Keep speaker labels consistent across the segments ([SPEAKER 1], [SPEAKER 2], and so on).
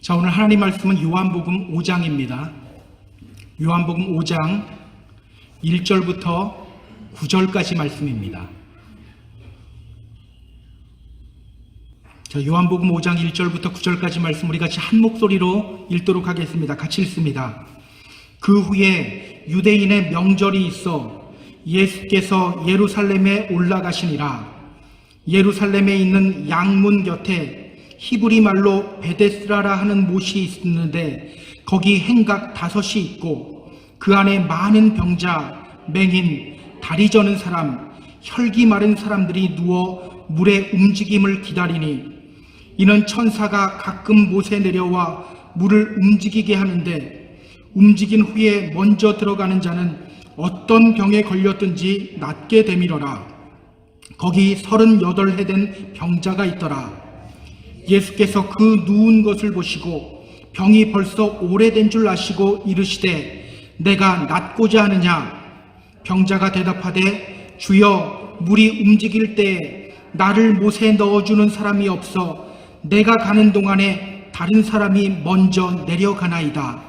[SPEAKER 1] 자, 오늘 하나님 말씀은 요한복음 5장입니다. 요한복음 5장 1절부터 9절까지 말씀입니다. 자, 요한복음 5장 1절부터 9절까지 말씀 우리 같이 한 목소리로 읽도록 하겠습니다. 같이 읽습니다. 그 후에 유대인의 명절이 있어 예수께서 예루살렘에 올라가시니라. 예루살렘에 있는 양문 곁에 히브리 말로 베데스다라 하는 못이 있는데 거기 행각 5이 있고 그 안에 많은 병자, 맹인, 다리 저는 사람, 혈기 마른 사람들이 누워 물의 움직임을 기다리니 이는 천사가 가끔 못에 내려와 물을 움직이게 하는데 움직인 후에 먼저 들어가는 자는 어떤 병에 걸렸든지 낫게 되밀어라. 거기 38해 된 병자가 있더라. 예수께서 그 누운 것을 보시고 병이 벌써 오래된 줄 아시고 이르시되 내가 낫고자 하느냐? 병자가 대답하되 주여 물이 움직일 때에 나를 못에 넣어주는 사람이 없어 내가 가는 동안에 다른 사람이 먼저 내려가나이다.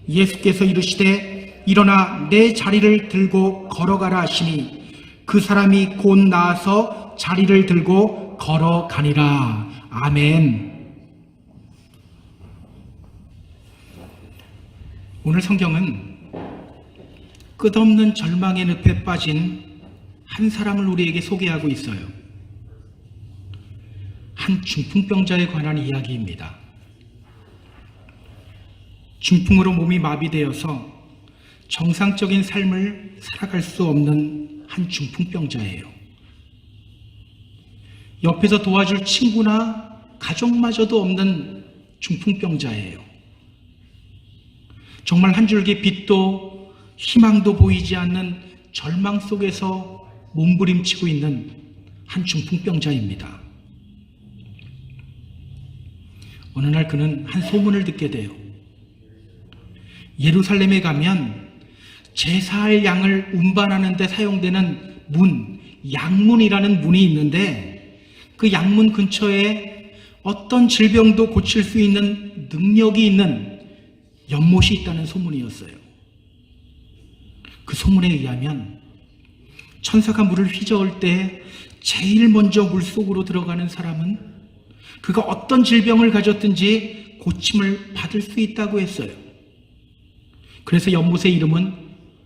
[SPEAKER 1] 예수께서 이르시되 일어나 내 자리를 들고 걸어가라 하시니 그 사람이 곧 나아서 자리를 들고 걸어가니라. 아멘. 오늘 성경은 끝없는 절망의 늪에 빠진 한 사람을 우리에게 소개하고 있어요. 한 중풍병자에 관한 이야기입니다. 중풍으로 몸이 마비되어서 정상적인 삶을 살아갈 수 없는 한 중풍병자예요. 옆에서 도와줄 친구나 가족마저도 없는 중풍병자예요. 정말 한 줄기 빛도 희망도 보이지 않는 절망 속에서 몸부림치고 있는 한 중풍병자입니다. 어느 날 그는 한 소문을 듣게 돼요. 예루살렘에 가면 제사할 양을 운반하는 데 사용되는 문, 양문이라는 문이 있는데 그 양문 근처에 어떤 질병도 고칠 수 있는 능력이 있는 연못이 있다는 소문이었어요. 그 소문에 의하면 천사가 물을 휘저을 때 제일 먼저 물속으로 들어가는 사람은 그가 어떤 질병을 가졌든지 고침을 받을 수 있다고 했어요. 그래서 연못의 이름은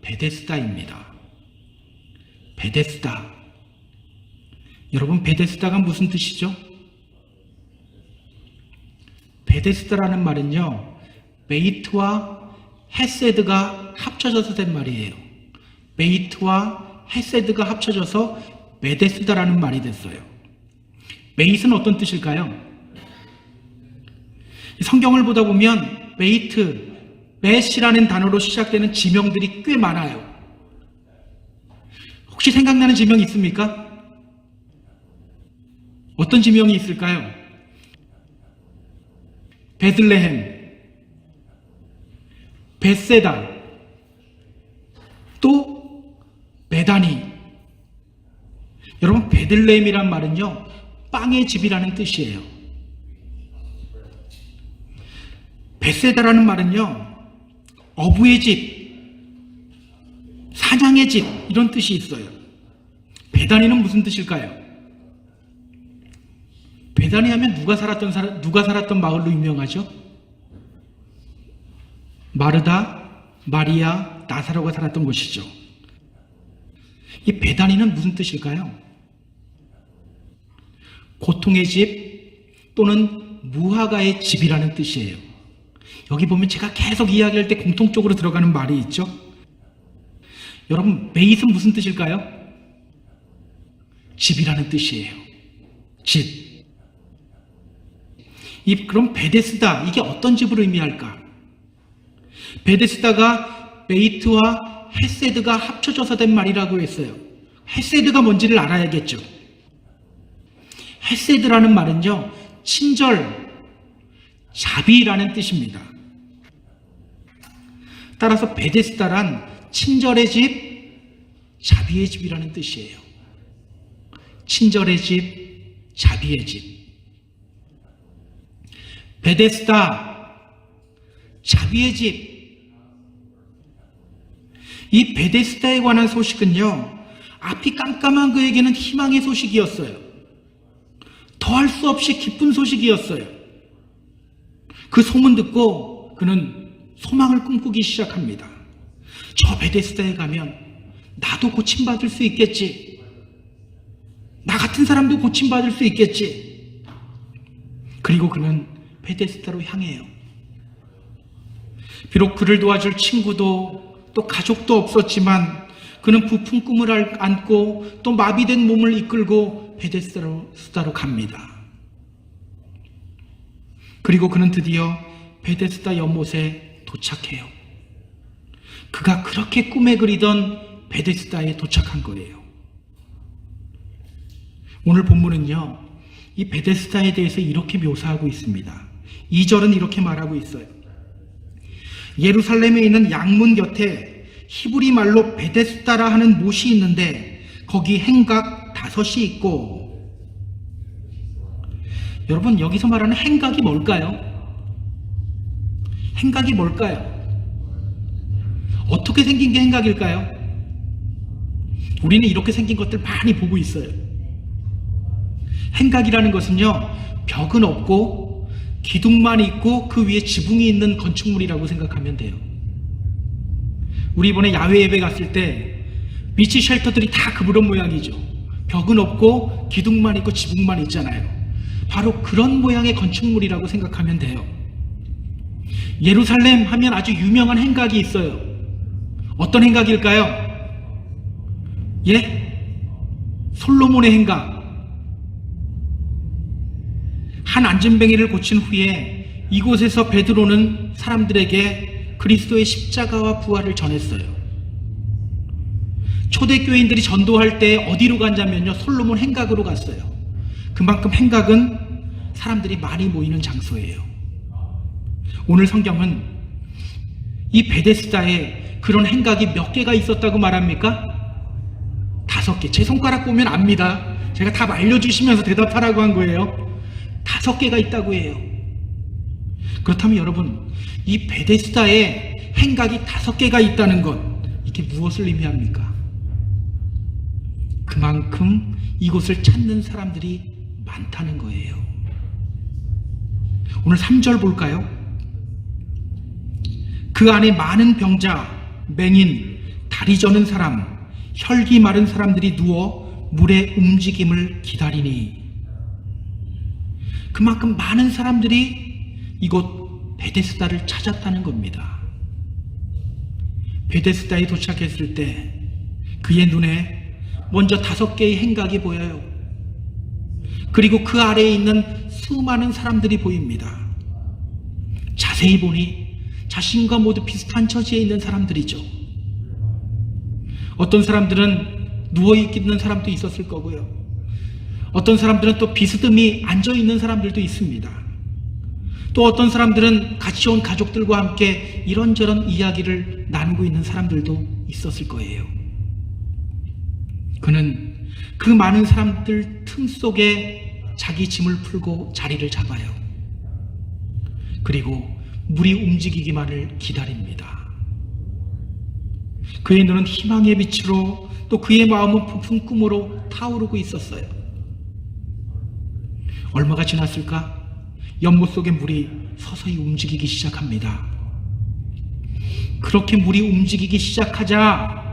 [SPEAKER 1] 베데스다입니다. 베데스다. 여러분, 베데스다가 무슨 뜻이죠? 베데스다라는 말은요, 베이트와 헤세드가 합쳐져서 된 말이에요. 베이트와 헤세드가 합쳐져서 베데스다라는 말이 됐어요. 베이트는 어떤 뜻일까요? 성경을 보다 보면 베이트, 벳이라는 단어로 시작되는 지명들이 꽤 많아요. 혹시 생각나는 지명 있습니까? 어떤 지명이 있을까요? 베들레헴, 벳세다, 또 베다니. 여러분, 베들레헴이란 말은요, 빵의 집이라는 뜻이에요. 벳세다라는 말은요, 어부의 집, 사냥의 집, 이런 뜻이 있어요. 베다니는 무슨 뜻일까요? 베다니 하면 누가 살았던 마을로 유명하죠? 마르다, 마리아, 나사로가 살았던 곳이죠. 이 베다니는 무슨 뜻일까요? 고통의 집 또는 무화과의 집이라는 뜻이에요. 여기 보면 제가 계속 이야기할 때 공통적으로 들어가는 말이 있죠. 여러분, 베이트는 무슨 뜻일까요? 집이라는 뜻이에요. 집. 그럼 베데스다, 이게 어떤 집을 의미할까? 베데스다가 베이트와 헤세드가 합쳐져서 된 말이라고 했어요. 헤세드가 뭔지를 알아야겠죠. 헤세드라는 말은요, 친절, 자비라는 뜻입니다. 따라서 베데스다란 친절의 집, 자비의 집이라는 뜻이에요. 친절의 집, 자비의 집. 베데스다, 자비의 집. 이 베데스다에 관한 소식은요, 앞이 깜깜한 그에게는 희망의 소식이었어요. 더할 수 없이 기쁜 소식이었어요. 그 소문 듣고 그는 소망을 꿈꾸기 시작합니다. 저 베데스다에 가면 나도 고침받을 수 있겠지. 나 같은 사람도 고침받을 수 있겠지. 그리고 그는 베데스다로 향해요. 비록 그를 도와줄 친구도 또 가족도 없었지만 그는 부푼 꿈을 안고 또 마비된 몸을 이끌고 베데스다로 갑니다. 그리고 그는 드디어 베데스다 연못에 도착해요. 그가 그렇게 꿈에 그리던 베데스다에 도착한 거예요. 오늘 본문은요, 이 베데스다에 대해서 이렇게 묘사하고 있습니다. 2절은 이렇게 말하고 있어요. 예루살렘에 있는 양문 곁에 히브리 말로 베데스다라 하는 못이 있는데 거기 행각 5이 있고. 여러분, 여기서 말하는 행각이 뭘까요? 행각이 뭘까요? 어떻게 생긴 게 행각일까요? 우리는 이렇게 생긴 것들 많이 보고 있어요. 행각이라는 것은요, 벽은 없고 기둥만 있고 그 위에 지붕이 있는 건축물이라고 생각하면 돼요. 우리 이번에 야외 예배 갔을 때 비치 쉘터들이 다 그런 모양이죠. 벽은 없고 기둥만 있고 지붕만 있잖아요. 바로 그런 모양의 건축물이라고 생각하면 돼요. 예루살렘 하면 아주 유명한 행각이 있어요. 어떤 행각일까요? 예? 솔로몬의 행각. 한 안전뱅이를 고친 후에 이곳에서 베드로는 사람들에게 그리스도의 십자가와 부활을 전했어요. 초대교인들이 전도할 때 어디로 갔냐면요, 솔로몬 행각으로 갔어요. 그만큼 행각은 사람들이 많이 모이는 장소예요. 오늘 성경은 이 베데스다에 그런 행각이 몇 개가 있었다고 말합니까? 5개. 제 손가락 보면 압니다. 제가 답 알려주시면서 대답하라고 한 거예요. 5개가 있다고 해요. 그렇다면 여러분, 이 베데스다에 행각이 5개가 있다는 것, 이게 무엇을 의미합니까? 그만큼 이곳을 찾는 사람들이 많다는 거예요. 오늘 3절 볼까요? 그 안에 많은 병자, 맹인, 다리 저는 사람, 혈기 마른 사람들이 누워 물의 움직임을 기다리니. 그만큼 많은 사람들이 이곳 베데스다를 찾았다는 겁니다. 베데스다에 도착했을 때 그의 눈에 먼저 5개의 행각이 보여요. 그리고 그 아래에 있는 수많은 사람들이 보입니다. 자세히 보니 자신과 모두 비슷한 처지에 있는 사람들이죠. 어떤 사람들은 누워있는 사람도 있었을 거고요. 어떤 사람들은 또 비스듬히 앉아있는 사람들도 있습니다. 또 어떤 사람들은 같이 온 가족들과 함께 이런저런 이야기를 나누고 있는 사람들도 있었을 거예요. 그는 그 많은 사람들 틈 속에 자기 짐을 풀고 자리를 잡아요. 그리고 물이 움직이기만을 기다립니다. 그의 눈은 희망의 빛으로, 또 그의 마음은 부푼 꿈으로 타오르고 있었어요. 얼마가 지났을까? 연못 속의 물이 서서히 움직이기 시작합니다. 그렇게 물이 움직이기 시작하자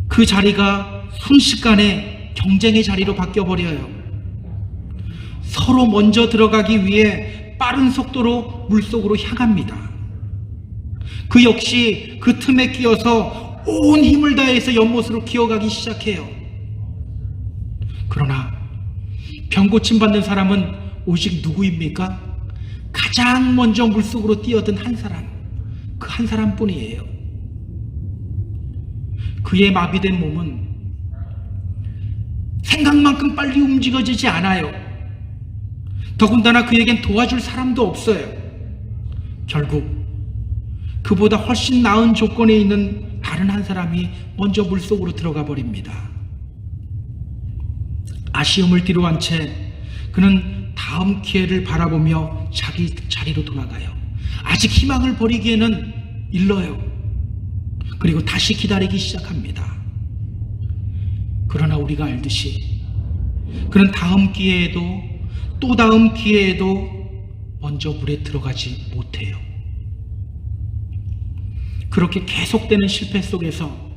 [SPEAKER 1] 그 자리가 순식간에 경쟁의 자리로 바뀌어버려요. 서로 먼저 들어가기 위해 빠른 속도로 물속으로 향합니다. 그 역시 그 틈에 끼어서 온 힘을 다해서 연못으로 기어가기 시작해요. 그러나 병고침 받는 사람은 오직 누구입니까? 가장 먼저 물속으로 뛰어든 한 사람, 그 한 사람뿐이에요. 그의 마비된 몸은 생각만큼 빨리 움직여지지 않아요. 더군다나 그에겐 도와줄 사람도 없어요. 결국 그보다 훨씬 나은 조건에 있는 다른 한 사람이 먼저 물속으로 들어가 버립니다. 아쉬움을 뒤로한 채 그는 다음 기회를 바라보며 자기 자리로 돌아가요. 아직 희망을 버리기에는 일러요. 그리고 다시 기다리기 시작합니다. 그러나 우리가 알듯이 그는 다음 기회에도 또 다음 기회에도 먼저 물에 들어가지 못해요. 그렇게 계속되는 실패 속에서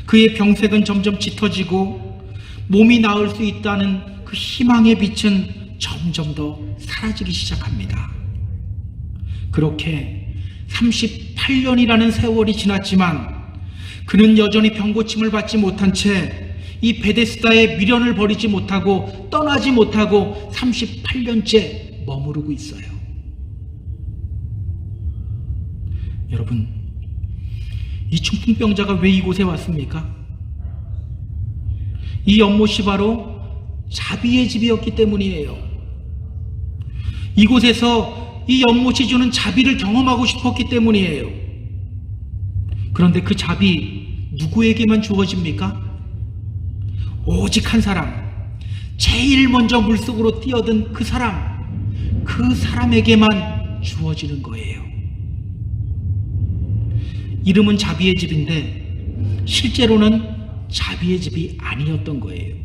[SPEAKER 1] 그의 병색은 점점 짙어지고 몸이 나을 수 있다는 그 희망의 빛은 점점 더 사라지기 시작합니다. 그렇게 38년이라는 세월이 지났지만 그는 여전히 병고침을 받지 못한 채 이 베데스다의 미련을 버리지 못하고 떠나지 못하고 38년째 머무르고 있어요. 여러분, 이 중풍병자가 왜 이곳에 왔습니까? 이 연못이 바로 자비의 집이었기 때문이에요. 이곳에서 이 연못이 주는 자비를 경험하고 싶었기 때문이에요. 그런데 그 자비 누구에게만 주어집니까? 오직 한 사람, 제일 먼저 물속으로 뛰어든 그 사람에게만 주어지는 거예요. 이름은 자비의 집인데 실제로는 자비의 집이 아니었던 거예요.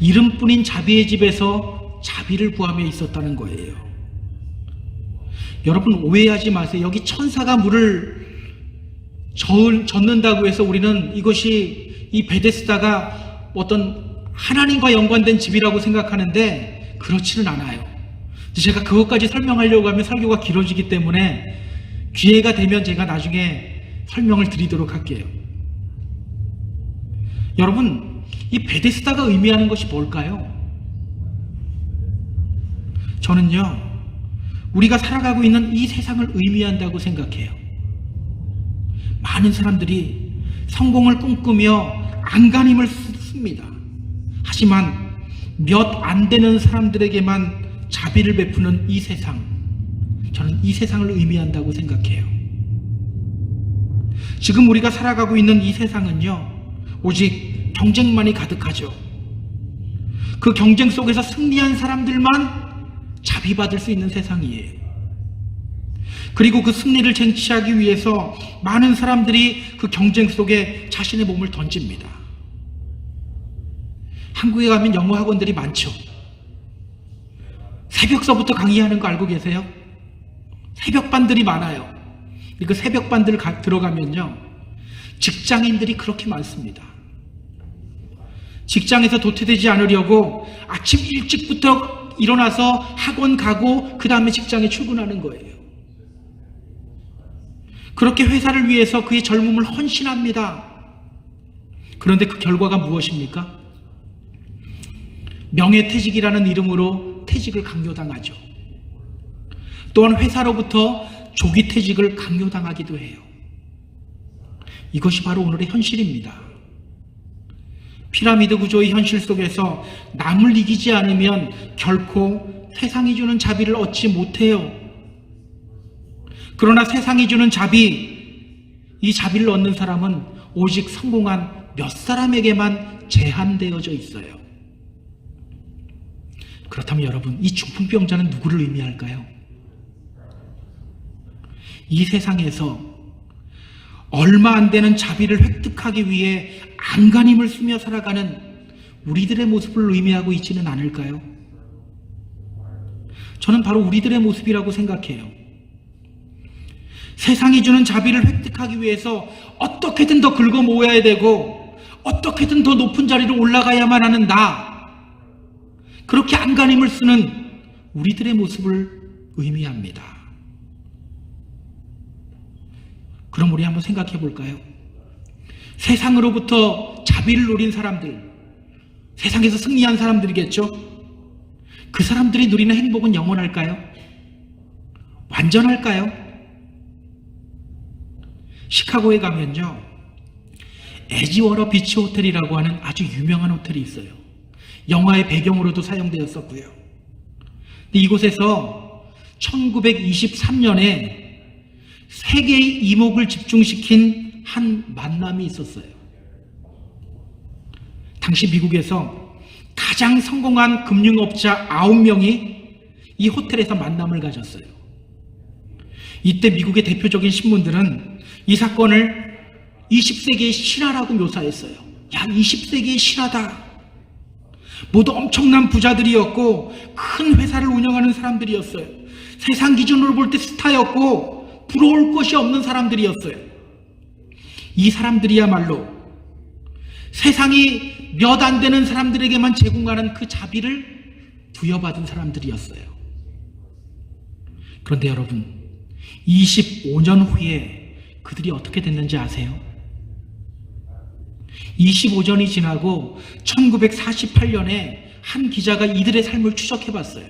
[SPEAKER 1] 이름뿐인 자비의 집에서 자비를 구하며 있었다는 거예요. 여러분, 오해하지 마세요. 여기 천사가 물을 젓는다고 해서 우리는 이것이 이 베데스다가 어떤 하나님과 연관된 집이라고 생각하는데 그렇지는 않아요. 제가 그것까지 설명하려고 하면 설교가 길어지기 때문에 기회가 되면 제가 나중에 설명을 드리도록 할게요. 여러분, 이 베데스다가 의미하는 것이 뭘까요? 저는요, 우리가 살아가고 있는 이 세상을 의미한다고 생각해요. 많은 사람들이 성공을 꿈꾸며 안간힘을 씁니다. 하지만 몇 안 되는 사람들에게만 자비를 베푸는 이 세상, 저는 이 세상을 의미한다고 생각해요. 지금 우리가 살아가고 있는 이 세상은요, 오직 경쟁만이 가득하죠. 그 경쟁 속에서 승리한 사람들만 자비받을 수 있는 세상이에요. 그리고 그 승리를 쟁취하기 위해서 많은 사람들이 그 경쟁 속에 자신의 몸을 던집니다. 한국에 가면 영어 학원들이 많죠. 새벽서부터 강의하는 거 알고 계세요? 새벽반들이 많아요. 그 새벽반들 들어가면요, 직장인들이 그렇게 많습니다. 직장에서 도태되지 않으려고 아침 일찍부터 일어나서 학원 가고 그 다음에 직장에 출근하는 거예요. 그렇게 회사를 위해서 그의 젊음을 헌신합니다. 그런데 그 결과가 무엇입니까? 명예퇴직이라는 이름으로 퇴직을 강요당하죠. 또한 회사로부터 조기퇴직을 강요당하기도 해요. 이것이 바로 오늘의 현실입니다. 피라미드 구조의 현실 속에서 남을 이기지 않으면 결코 세상이 주는 자비를 얻지 못해요. 그러나 세상이 주는 자비, 이 자비를 얻는 사람은 오직 성공한 몇 사람에게만 제한되어져 있어요. 그렇다면 여러분, 이 중풍병자는 누구를 의미할까요? 이 세상에서 얼마 안 되는 자비를 획득하기 위해 안간힘을 쓰며 살아가는 우리들의 모습을 의미하고 있지는 않을까요? 저는 바로 우리들의 모습이라고 생각해요. 세상이 주는 자비를 획득하기 위해서 어떻게든 더 긁어 모아야 되고 어떻게든 더 높은 자리로 올라가야만 하는 그렇게 안간힘을 쓰는 우리들의 모습을 의미합니다. 그럼 우리 한번 생각해 볼까요? 세상으로부터 자비를 누린 사람들, 세상에서 승리한 사람들이겠죠? 그 사람들이 누리는 행복은 영원할까요? 완전할까요? 시카고에 가면요, 에지워러 비치 호텔이라고 하는 아주 유명한 호텔이 있어요. 영화의 배경으로도 사용되었었고요. 근데 이곳에서 1923년에 세계의 이목을 집중시킨 한 만남이 있었어요. 당시 미국에서 가장 성공한 금융업자 9명이 이 호텔에서 만남을 가졌어요. 이때 미국의 대표적인 신문들은 이 사건을 20세기의 신화라고 묘사했어요. 야, 20세기의 신화다. 모두 엄청난 부자들이었고 큰 회사를 운영하는 사람들이었어요. 세상 기준으로 볼 때 스타였고 부러울 것이 없는 사람들이었어요. 이 사람들이야말로 세상이 몇 안 되는 사람들에게만 제공하는 그 자비를 부여받은 사람들이었어요. 그런데 여러분, 25년 후에 그들이 어떻게 됐는지 아세요? 25년이 지나고 1948년에 한 기자가 이들의 삶을 추적해봤어요.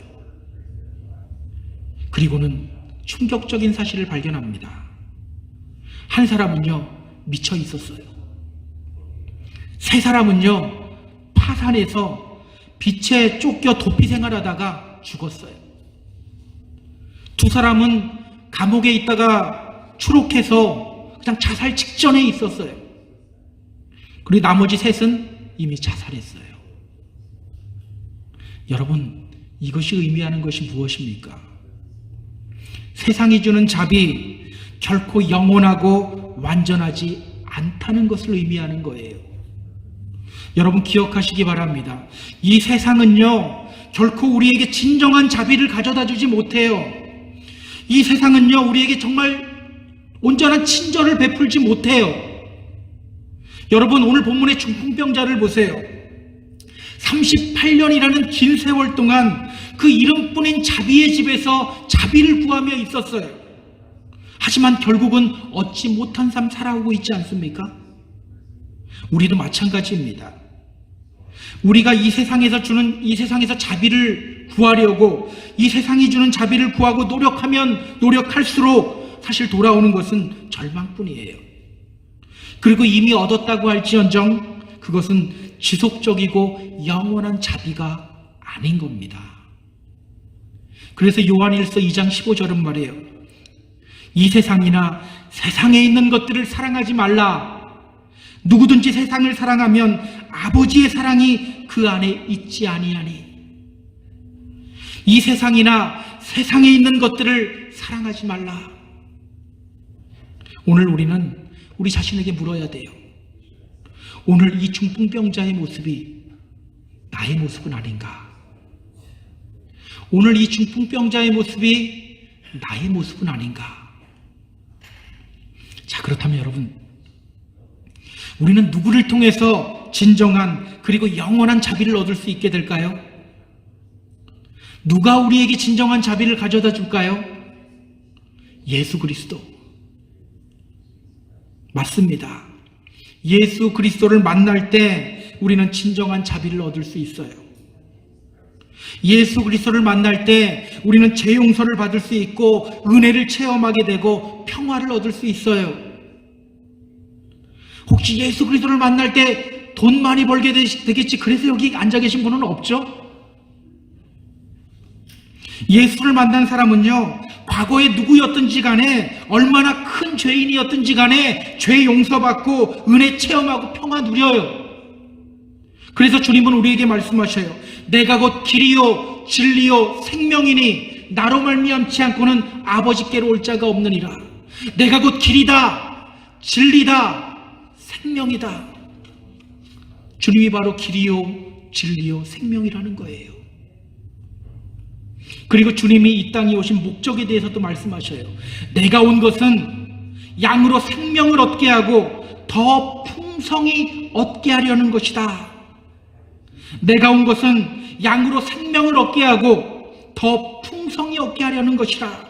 [SPEAKER 1] 그리고는 충격적인 사실을 발견합니다. 한 사람은요, 미쳐 있었어요. 세 사람은요, 파산해서 빛에 쫓겨 도피 생활하다가 죽었어요. 두 사람은 감옥에 있다가 추록해서 그냥 자살 직전에 있었어요. 그리고 나머지 셋은 이미 자살했어요. 여러분, 이것이 의미하는 것이 무엇입니까? 세상이 주는 자비, 결코 영원하고 완전하지 않다는 것을 의미하는 거예요. 여러분 기억하시기 바랍니다. 이 세상은요, 결코 우리에게 진정한 자비를 가져다 주지 못해요. 이 세상은요, 우리에게 정말 온전한 친절을 베풀지 못해요. 여러분, 오늘 본문의 중풍병자를 보세요. 38년이라는 긴 세월 동안 그 이름뿐인 자비의 집에서 자비를 구하며 있었어요. 하지만 결국은 얻지 못한 삶 살아오고 있지 않습니까? 우리도 마찬가지입니다. 우리가 이 세상에서 자비를 구하려고, 이 세상이 주는 자비를 구하고 노력하면 노력할수록 사실 돌아오는 것은 절망뿐이에요. 그리고 이미 얻었다고 할지언정 그것은 지속적이고 영원한 자비가 아닌 겁니다. 그래서 요한일서 2장 15절은 말해요. 이 세상이나 세상에 있는 것들을 사랑하지 말라. 누구든지 세상을 사랑하면 아버지의 사랑이 그 안에 있지 아니하니. 이 세상이나 세상에 있는 것들을 사랑하지 말라. 오늘 우리는 우리 자신에게 물어야 돼요. 오늘 이 중풍병자의 모습이 나의 모습은 아닌가? 오늘 이 중풍병자의 모습이 나의 모습은 아닌가? 자, 그렇다면 여러분, 우리는 누구를 통해서 진정한 그리고 영원한 자비를 얻을 수 있게 될까요? 누가 우리에게 진정한 자비를 가져다 줄까요? 예수 그리스도. 맞습니다. 예수 그리스도를 만날 때 우리는 진정한 자비를 얻을 수 있어요. 예수 그리스도를 만날 때 우리는 죄 용서를 받을 수 있고 은혜를 체험하게 되고 평화를 얻을 수 있어요. 혹시 예수 그리스도를 만날 때 돈 많이 벌게 되겠지, 그래서 여기 앉아 계신 분은 없죠? 예수를 만난 사람은요, 과거에 누구였든지 간에, 얼마나 큰 죄인이었든지 간에 죄 용서받고 은혜 체험하고 평화 누려요. 그래서 주님은 우리에게 말씀하셔요. 내가 곧 길이요 진리요 생명이니 나로 말미암지 않고는 아버지께로 올 자가 없느니라. 내가 곧 길이다, 진리다, 생명이다. 주님이 바로 길이요 진리요 생명이라는 거예요. 그리고 주님이 이 땅에 오신 목적에 대해서도 말씀하셔요. 내가 온 것은 양으로 생명을 얻게 하고 더 풍성히 얻게 하려는 것이다. 내가 온 것은 양으로 생명을 얻게 하고 더 풍성히 얻게 하려는 것이다.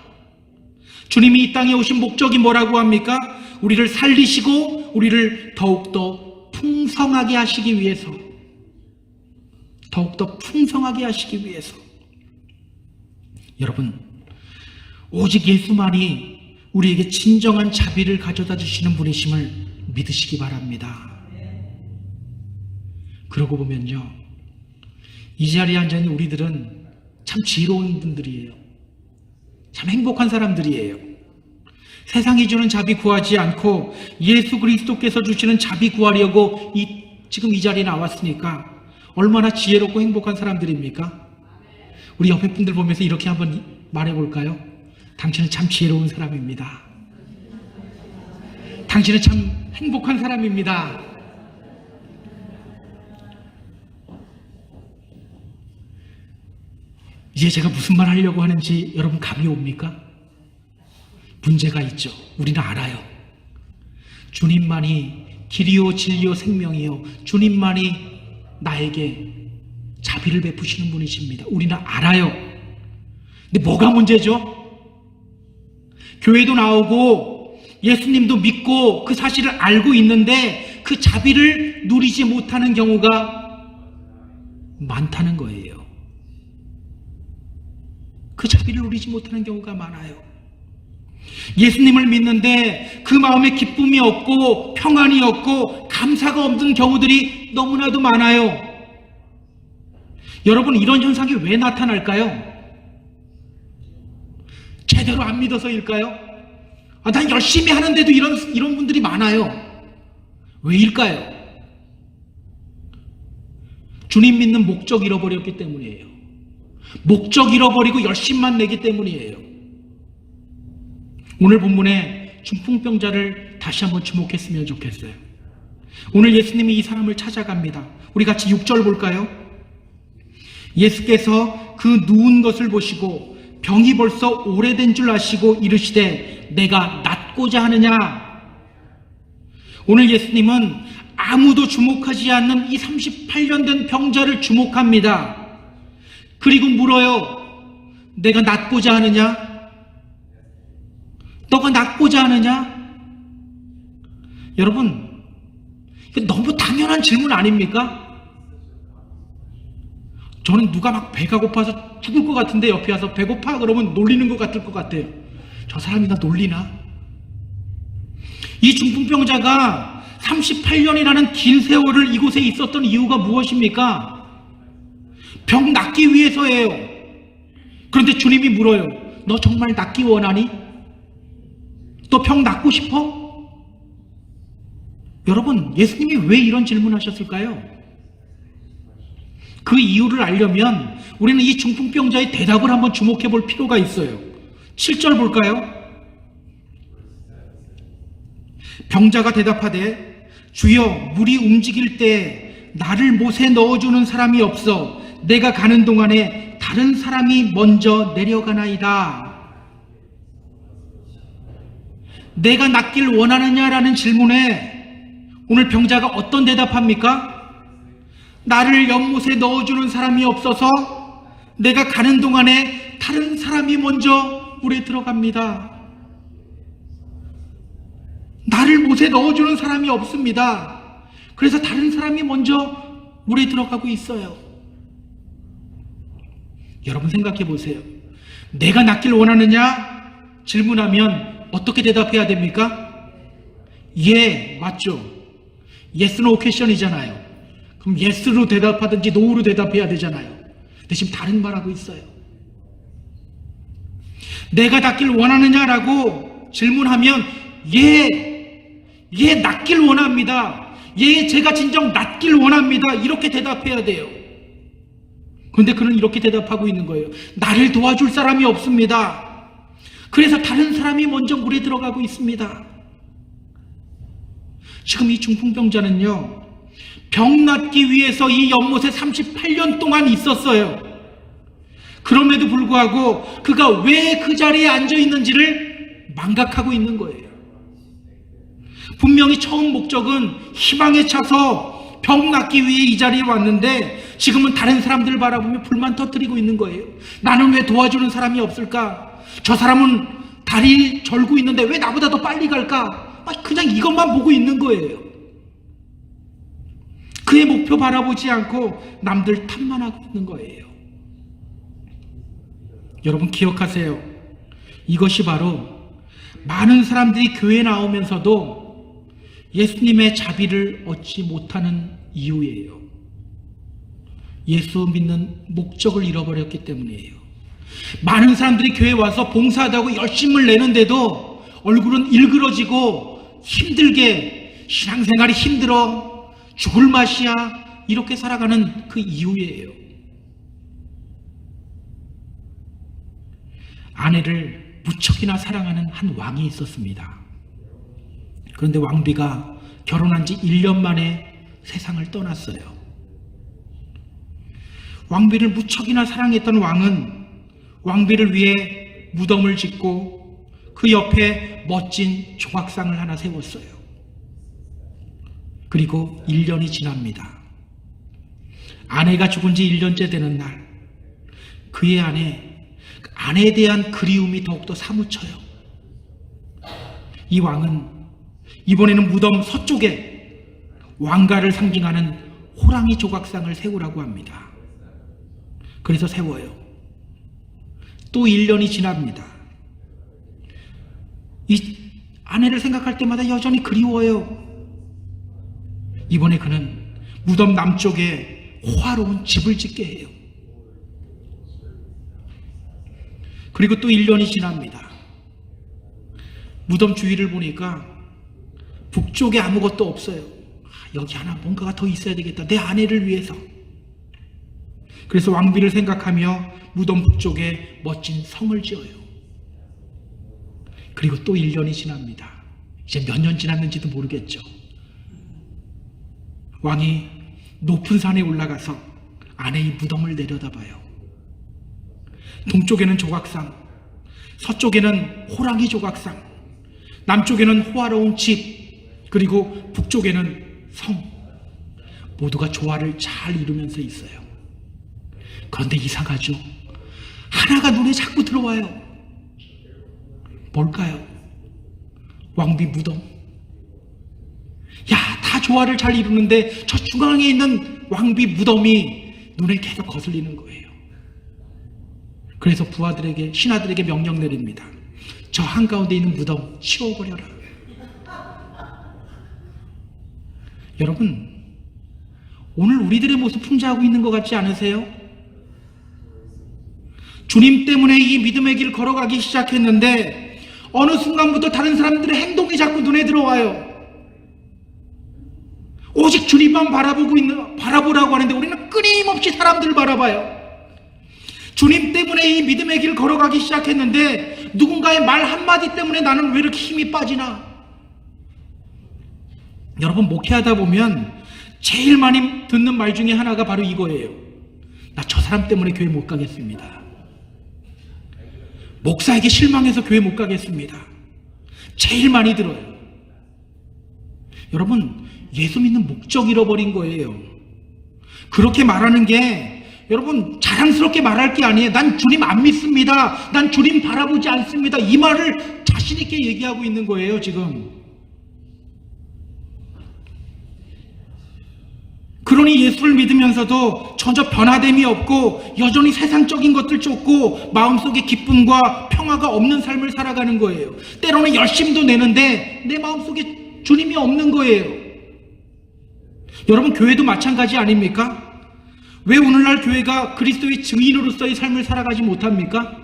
[SPEAKER 1] 주님이 이 땅에 오신 목적이 뭐라고 합니까? 우리를 살리시고 우리를 더욱더 풍성하게 하시기 위해서, 더욱더 풍성하게 하시기 위해서. 여러분, 오직 예수만이 우리에게 진정한 자비를 가져다 주시는 분이심을 믿으시기 바랍니다. 그러고 보면요, 이 자리에 앉아있는 우리들은 참 지혜로운 분들이에요. 참 행복한 사람들이에요. 세상이 주는 자비 구하지 않고 예수 그리스도께서 주시는 자비 구하려고 지금 이 자리에 나왔으니까 얼마나 지혜롭고 행복한 사람들입니까? 우리 옆에 분들 보면서 이렇게 한번 말해볼까요? 당신은 참 지혜로운 사람입니다. 당신은 참 행복한 사람입니다. 이제 제가 무슨 말 하려고 하는지 여러분 감이 옵니까? 문제가 있죠. 우리는 알아요. 주님만이 길이요 진리요 생명이요, 주님만이 나에게 자비를 베푸시는 분이십니다. 우리는 알아요. 근데 뭐가 문제죠? 교회도 나오고 예수님도 믿고 그 사실을 알고 있는데 그 자비를 누리지 못하는 경우가 많다는 거예요. 그 자비를 누리지 못하는 경우가 많아요. 예수님을 믿는데 그 마음에 기쁨이 없고 평안이 없고 감사가 없는 경우들이 너무나도 많아요. 여러분, 이런 현상이 왜 나타날까요? 제대로 안 믿어서일까요? 난 열심히 하는데도 이런 분들이 많아요. 왜일까요? 주님 믿는 목적 잃어버렸기 때문이에요. 목적 잃어버리고 열심만 내기 때문이에요. 오늘 본문에 중풍병자를 다시 한번 주목했으면 좋겠어요. 오늘 예수님이 이 사람을 찾아갑니다. 우리 같이 6절 볼까요? 예수께서 그 누운 것을 보시고 병이 벌써 오래된 줄 아시고 이르시되 내가 낫고자 하느냐. 오늘 예수님은 아무도 주목하지 않는 이 38년 된 병자를 주목합니다. 그리고 물어요. 내가 낫고자 하느냐? 너가 낫고자 하느냐? 여러분, 너무 당연한 질문 아닙니까? 저는 누가 막 배가 고파서 죽을 것 같은데 옆에 와서 배고파? 그러면 놀리는 것 같을 것 같아요. 저 사람이 나 놀리나? 이 중풍병자가 38년이라는 긴 세월을 이곳에 있었던 이유가 무엇입니까? 병 낫기 위해서예요. 그런데 주님이 물어요. 너 정말 낫기 원하니? 너 병 낫고 싶어? 여러분, 예수님이 왜 이런 질문하셨을까요? 그 이유를 알려면 우리는 이 중풍병자의 대답을 한번 주목해 볼 필요가 있어요. 7절 볼까요? 병자가 대답하되 주여, 물이 움직일 때 나를 못에 넣어주는 사람이 없어 내가 가는 동안에 다른 사람이 먼저 내려가나이다. 내가 낫길 원하느냐라는 질문에 오늘 병자가 어떤 대답합니까? 나를 연못에 넣어주는 사람이 없어서 내가 가는 동안에 다른 사람이 먼저 물에 들어갑니다. 나를 못에 넣어주는 사람이 없습니다. 그래서 다른 사람이 먼저 물에 들어가고 있어요. 여러분 생각해 보세요. 내가 낫길 원하느냐? 질문하면 어떻게 대답해야 됩니까? 예, 맞죠. yes, no question이잖아요. 그럼 yes로 대답하든지 no로 대답해야 되잖아요. 근데 지금 다른 말하고 있어요. 내가 낫길 원하느냐라고 질문하면 예, 낫길 원합니다. 예, 제가 진정 낫길 원합니다. 이렇게 대답해야 돼요. 그런데 그는 이렇게 대답하고 있는 거예요. 나를 도와줄 사람이 없습니다. 그래서 다른 사람이 먼저 물에 들어가고 있습니다. 지금 이 중풍병자는요, 병 낫기 위해서 이 연못에 38년 동안 있었어요. 그럼에도 불구하고 그가 왜 그 자리에 앉아 있는지를 망각하고 있는 거예요. 분명히 처음 목적은 희망에 차서 병 낫기 위해 이 자리에 왔는데 지금은 다른 사람들을 바라보며 불만 터뜨리고 있는 거예요. 나는 왜 도와주는 사람이 없을까? 저 사람은 다리 절고 있는데 왜 나보다 더 빨리 갈까? 그냥 이것만 보고 있는 거예요. 그의 목표 바라보지 않고 남들 탓만 하고 있는 거예요. 여러분 기억하세요. 이것이 바로 많은 사람들이 교회에 나오면서도 예수님의 자비를 얻지 못하는 이유예요. 예수 믿는 목적을 잃어버렸기 때문이에요. 많은 사람들이 교회에 와서 봉사하다고 열심을 내는데도 얼굴은 일그러지고 힘들게 신앙생활이 힘들어 죽을 맛이야 이렇게 살아가는 그 이유예요. 아내를 무척이나 사랑하는 한 왕이 있었습니다. 그런데 왕비가 결혼한 지 1년 만에 세상을 떠났어요. 왕비를 무척이나 사랑했던 왕은 왕비를 위해 무덤을 짓고 그 옆에 멋진 조각상을 하나 세웠어요. 그리고 1년이 지납니다. 아내가 죽은 지 1년째 되는 날, 그의 아내에 대한 그리움이 더욱더 사무쳐요. 이 왕은 이번에는 무덤 서쪽에 왕가를 상징하는 호랑이 조각상을 세우라고 합니다. 그래서 세워요. 또 1년이 지납니다. 이 아내를 생각할 때마다 여전히 그리워요. 이번에 그는 무덤 남쪽에 호화로운 집을 짓게 해요. 그리고 또 1년이 지납니다. 무덤 주위를 보니까 북쪽에 아무것도 없어요. 여기 하나 뭔가가 더 있어야 되겠다. 내 아내를 위해서. 그래서 왕비를 생각하며 무덤 북쪽에 멋진 성을 지어요. 그리고 또 1년이 지납니다. 이제 몇 년 지났는지도 모르겠죠. 왕이 높은 산에 올라가서 아내의 무덤을 내려다봐요. 동쪽에는 조각상, 서쪽에는 호랑이 조각상, 남쪽에는 호화로운 집, 그리고 북쪽에는 성. 모두가 조화를 잘 이루면서 있어요. 그런데 이상하죠? 하나가 눈에 자꾸 들어와요. 뭘까요? 왕비 무덤. 야, 다 조화를 잘 이루는데 저 중앙에 있는 왕비 무덤이 눈에 계속 거슬리는 거예요. 그래서 신하들에게 명령 내립니다. 저 한가운데 있는 무덤 치워버려라. 여러분, 오늘 우리들의 모습 풍자하고 있는 것 같지 않으세요? 주님 때문에 이 믿음의 길 걸어가기 시작했는데 어느 순간부터 다른 사람들의 행동이 자꾸 눈에 들어와요. 오직 주님만 바라보라고 하는데 우리는 끊임없이 사람들을 바라봐요. 주님 때문에 이 믿음의 길 걸어가기 시작했는데 누군가의 말 한마디 때문에 나는 왜 이렇게 힘이 빠지나? 여러분, 목회하다 보면 제일 많이 듣는 말 중에 하나가 바로 이거예요. 나 저 사람 때문에 교회 못 가겠습니다. 목사에게 실망해서 교회 못 가겠습니다. 제일 많이 들어요. 여러분, 예수 믿는 목적 잃어버린 거예요. 그렇게 말하는 게 여러분 자랑스럽게 말할 게 아니에요. 난 주님 안 믿습니다. 난 주님 바라보지 않습니다. 이 말을 자신 있게 얘기하고 있는 거예요, 지금. 그러니 예수를 믿으면서도 전혀 변화됨이 없고 여전히 세상적인 것들 쫓고 마음속에 기쁨과 평화가 없는 삶을 살아가는 거예요. 때로는 열심도 내는데 내 마음속에 주님이 없는 거예요. 여러분, 교회도 마찬가지 아닙니까? 왜 오늘날 교회가 그리스도의 증인으로서의 삶을 살아가지 못합니까?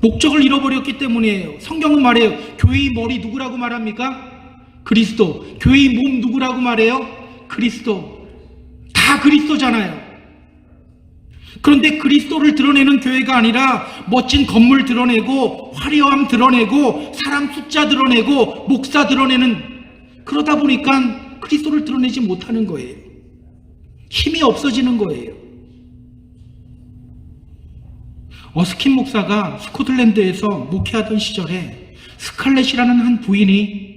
[SPEAKER 1] 목적을 잃어버렸기 때문이에요. 성경은 말해요. 교회의 머리 누구라고 말합니까? 그리스도. 교회의 몸 누구라고 말해요? 그리스도. 다 그리스도잖아요. 그런데 그리스도를 드러내는 교회가 아니라 멋진 건물 드러내고 화려함 드러내고 사람 숫자 드러내고 목사 드러내는, 그러다 보니까 그리스도를 드러내지 못하는 거예요. 힘이 없어지는 거예요. 어스킨 목사가 스코틀랜드에서 목회하던 시절에 스칼렛이라는 한 부인이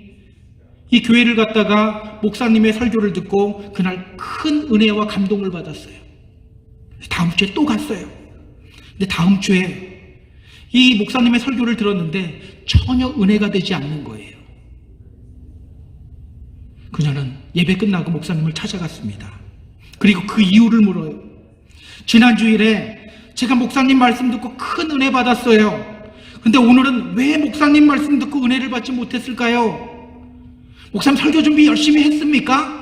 [SPEAKER 1] 이 교회를 갔다가 목사님의 설교를 듣고 그날 큰 은혜와 감동을 받았어요. 다음 주에 또 갔어요. 근데 다음 주에 이 목사님의 설교를 들었는데 전혀 은혜가 되지 않는 거예요. 그녀는 예배 끝나고 목사님을 찾아갔습니다. 그리고 그 이유를 물어요. 지난 주일에 제가 목사님 말씀 듣고 큰 은혜 받았어요. 근데 오늘은 왜 목사님 말씀 듣고 은혜를 받지 못했을까요? 목사님 설교 준비 열심히 했습니까?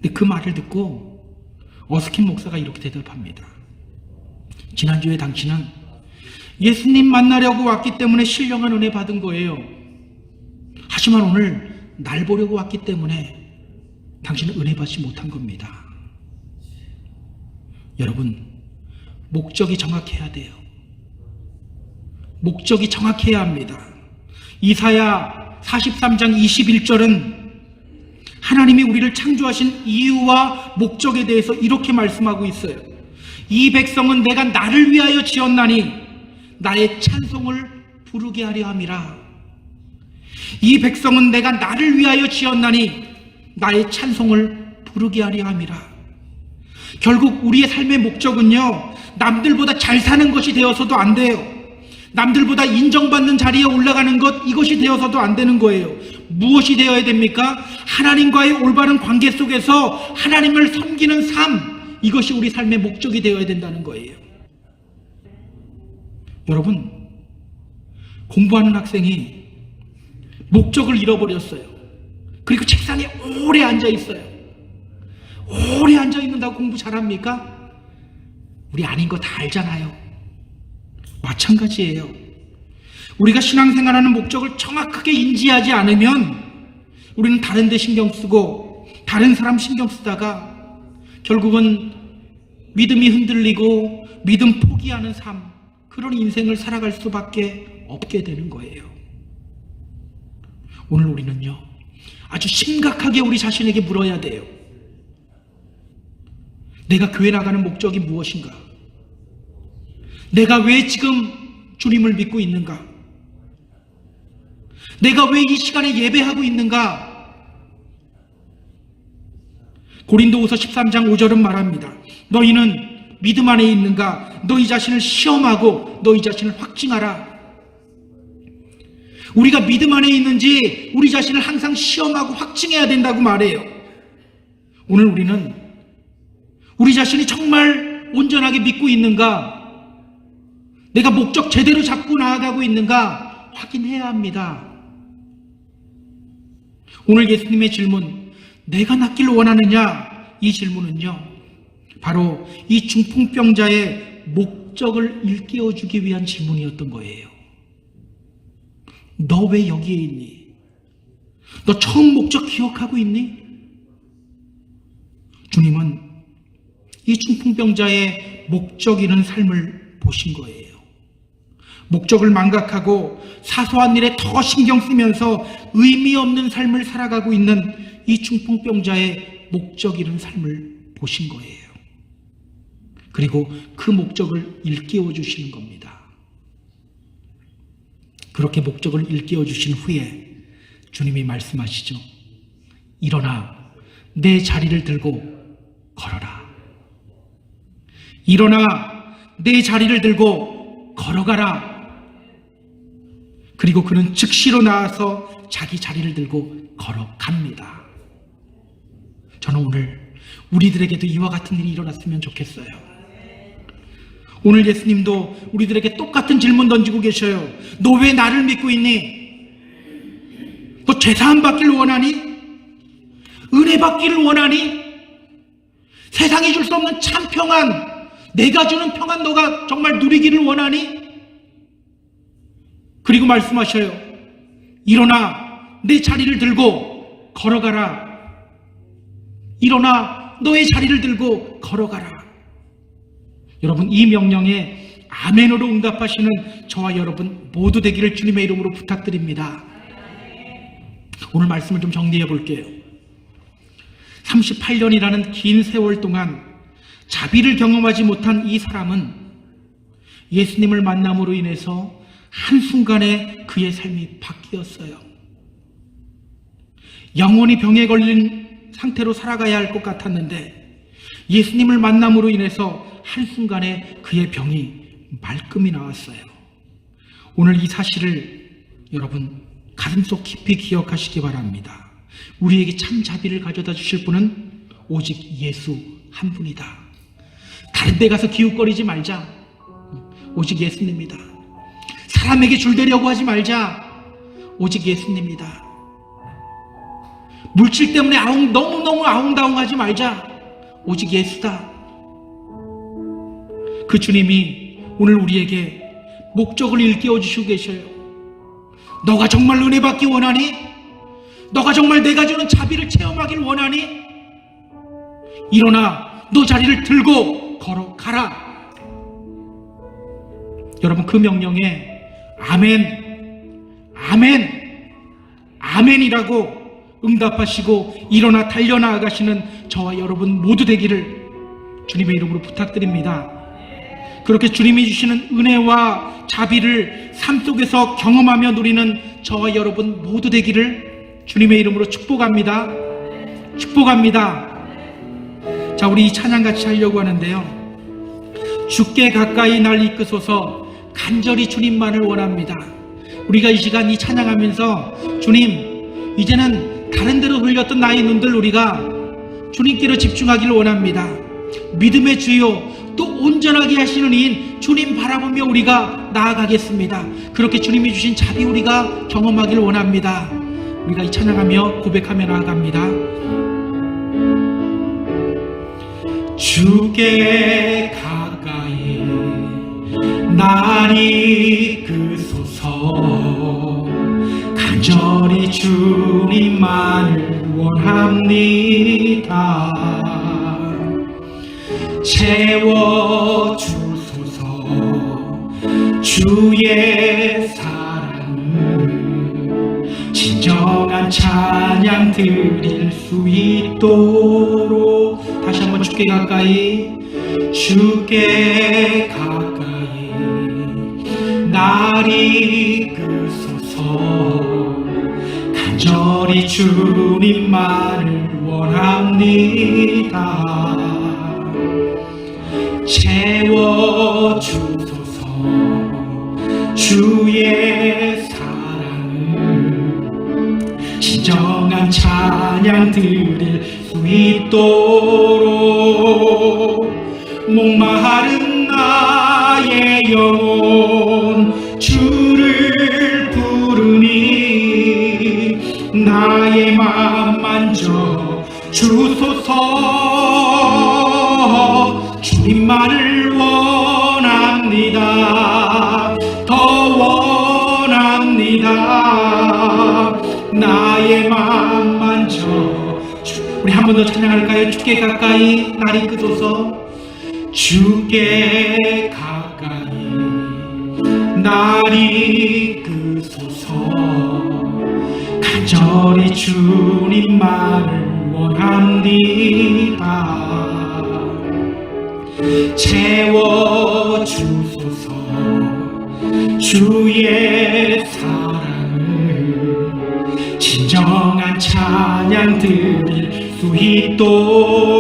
[SPEAKER 1] 근데 그 말을 듣고 어스킨 목사가 이렇게 대답합니다. 지난주에 당신은 예수님 만나려고 왔기 때문에 신령한 은혜 받은 거예요. 하지만 오늘 날 보려고 왔기 때문에 당신은 은혜 받지 못한 겁니다. 여러분, 목적이 정확해야 돼요. 목적이 정확해야 합니다. 이사야 43장 21절은 하나님이 우리를 창조하신 이유와 목적에 대해서 이렇게 말씀하고 있어요. 이 백성은 내가 나를 위하여 지었나니 나의 찬송을 부르게 하려 함이라. 이 백성은 내가 나를 위하여 지었나니 나의 찬송을 부르게 하려 함이라. 결국 우리의 삶의 목적은요, 남들보다 잘 사는 것이 되어서도 안 돼요. 남들보다 인정받는 자리에 올라가는 것, 이것이 되어서도 안 되는 거예요. 무엇이 되어야 됩니까? 하나님과의 올바른 관계 속에서 하나님을 섬기는 삶, 이것이 우리 삶의 목적이 되어야 된다는 거예요. 여러분, 공부하는 학생이 목적을 잃어버렸어요. 그리고 책상에 오래 앉아 있어요. 오래 앉아 있는다고 공부 잘합니까? 우리 아닌 거 다 알잖아요. 마찬가지예요. 우리가 신앙생활하는 목적을 정확하게 인지하지 않으면 우리는 다른 데 신경 쓰고 다른 사람 신경 쓰다가 결국은 믿음이 흔들리고 믿음 포기하는 삶, 그런 인생을 살아갈 수밖에 없게 되는 거예요. 오늘 우리는요, 아주 심각하게 우리 자신에게 물어야 돼요. 내가 교회 나가는 목적이 무엇인가? 내가 왜 지금 주님을 믿고 있는가? 내가 왜 이 시간에 예배하고 있는가? 고린도후서 13장 5절은 말합니다. 너희는 믿음 안에 있는가? 너희 자신을 시험하고 너희 자신을 확증하라. 우리가 믿음 안에 있는지 우리 자신을 항상 시험하고 확증해야 된다고 말해요. 오늘 우리는 우리 자신이 정말 온전하게 믿고 있는가? 내가 목적 제대로 잡고 나아가고 있는가? 확인해야 합니다. 오늘 예수님의 질문, 내가 낫길 원하느냐? 이 질문은요, 바로 이 중풍병자의 목적을 일깨워주기 위한 질문이었던 거예요. 너 왜 여기에 있니? 너 처음 목적 기억하고 있니? 주님은 이 중풍병자의 목적 잃은 삶을 보신 거예요. 목적을 망각하고 사소한 일에 더 신경 쓰면서 의미 없는 삶을 살아가고 있는 이 중풍병자의 목적 잃은 삶을 보신 거예요. 그리고 그 목적을 일깨워 주시는 겁니다. 그렇게 목적을 일깨워 주신 후에 주님이 말씀하시죠. 일어나 내 자리를 들고 걸어라. 일어나 내 자리를 들고 걸어가라. 그리고 그는 즉시로 나와서 자기 자리를 들고 걸어갑니다. 저는 오늘 우리들에게도 이와 같은 일이 일어났으면 좋겠어요. 오늘 예수님도 우리들에게 똑같은 질문 던지고 계셔요. 너 왜 나를 믿고 있니? 너 죄사함 받기를 원하니? 은혜 받기를 원하니? 세상이 줄 수 없는 참 평안, 내가 주는 평안 너가 정말 누리기를 원하니? 그리고 말씀하셔요. 일어나 내 자리를 들고 걸어가라. 일어나 너의 자리를 들고 걸어가라. 여러분, 이 명령에 아멘으로 응답하시는 저와 여러분 모두 되기를 주님의 이름으로 부탁드립니다. 오늘 말씀을 좀 정리해 볼게요. 38년이라는 긴 세월 동안 자비를 경험하지 못한 이 사람은 예수님을 만남으로 인해서 한순간에 그의 삶이 바뀌었어요. 영원히 병에 걸린 상태로 살아가야 할 것 같았는데 예수님을 만남으로 인해서 한순간에 그의 병이 말끔히 나왔어요. 오늘 이 사실을 여러분 가슴속 깊이 기억하시기 바랍니다. 우리에게 참 자비를 가져다 주실 분은 오직 예수 한 분이다. 다른 데 가서 기웃거리지 말자. 오직 예수님이다. 사람에게 줄대려고 하지 말자. 오직 예수님이다. 물질 때문에 너무너무 아웅다웅하지 말자. 오직 예수다. 그 주님이 오늘 우리에게 목적을 일깨워 주시고 계셔요. 너가 정말 은혜 받기 원하니? 너가 정말 내가 주는 자비를 체험하길 원하니? 일어나 너 자리를 들고 걸어가라. 여러분, 그 명령에 아멘, 아멘, 아멘이라고 응답하시고 일어나 달려나가시는 저와 여러분 모두 되기를 주님의 이름으로 부탁드립니다. 그렇게 주님이 주시는 은혜와 자비를 삶 속에서 경험하며 누리는 저와 여러분 모두 되기를 주님의 이름으로 축복합니다. 축복합니다. 자, 우리 이 찬양 같이 하려고 하는데요. 주께 가까이 날 이끄소서 간절히 주님만을 원합니다. 우리가 이 시간 이 찬양하면서 주님, 이제는 다른 데로 흘렸던 나의 눈들 우리가 주님께로 집중하기를 원합니다. 믿음의 주요 또 온전하게 하시는 이인 주님 바라보며 우리가 나아가겠습니다. 그렇게 주님이 주신 자비 우리가 경험하기를 원합니다. 우리가 이 찬양하며 고백하며 나아갑니다. 주께 가까이 날 이끄소서 간절히 주님만을 원합니다. 채워주소서 주의 사랑을 진정한 찬양 드릴 수 있도록 다시 한번 주께 가까이 주께 가까이 날 이끄소서 간절히 주님만을 원합니다. 채워주소서 주의 사랑을 진정한 찬양 드릴 수 있도록 목마른 나의 영혼 주를 부르니 나의 맘 만져 주소서. 주님만을 원합니다. 더 원합니다. 나의 맘 만져. 우리 한 번 더 찬양할까요? 주께 가까이 날 이끄소서. 주께 가까이 날 이끄소서 간절히 주님만을 원합니다. 채워주소서 주의 사랑을 진정한 찬양 드릴 수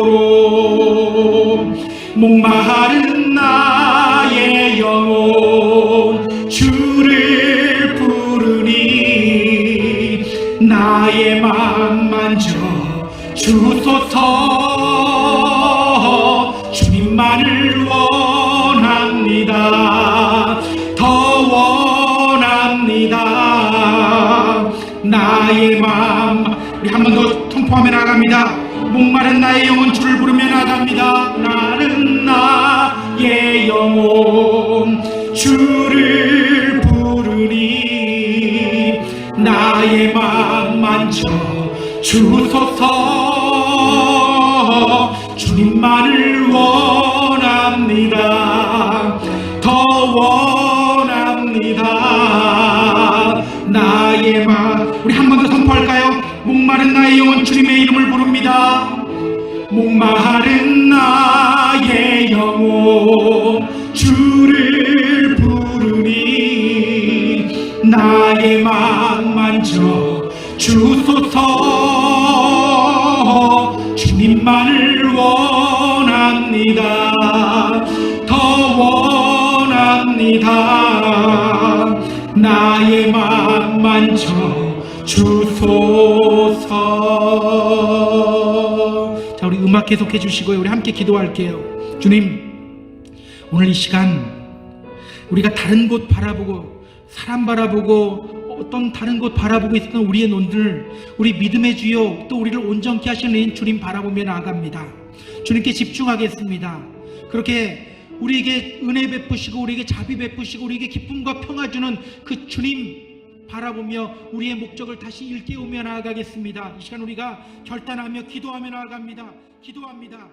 [SPEAKER 1] 있도록 목마른 나의 영혼 주를 부르니 나의 맘 만져 주소서. 주님만을 원합니다. 더 원합니다. 나의 맘. 우리 한 번 더 통포하며 나갑니다. 목마른 나의 영혼 주를 부르며 나갑니다. 나는 나의 영혼 주를 부르니 나의 맘 만져 주소서. 주님만을 원합니다. 더 원합니다. 나의 맘. 우리 한 번 더 선포할까요? 목마른 나의 영혼 주님의 이름을 부릅니다. 목마른 나의 영혼 주를 부르니 나의 맘 만져 주소서. 주님만을 원합니다. 더 원합니다. 나의 맘 만져 주소서. 자, 우리 음악 계속해 주시고요. 우리 함께 기도할게요. 주님, 오늘 이 시간 우리가 다른 곳 바라보고 사람 바라보고 어떤 다른 곳 바라보고 있었던 우리의 눈들, 우리 믿음의 주요 또 우리를 온전케 하시는 주님 바라보며 나아갑니다. 주님께 집중하겠습니다. 그렇게 우리에게 은혜 베푸시고 우리에게 자비 베푸시고 우리에게 기쁨과 평화 주는 그 주님 바라보며 우리의 목적을 다시 일깨우며 나아가겠습니다. 이 시간 우리가 결단하며 기도하며 나아갑니다. 기도합니다.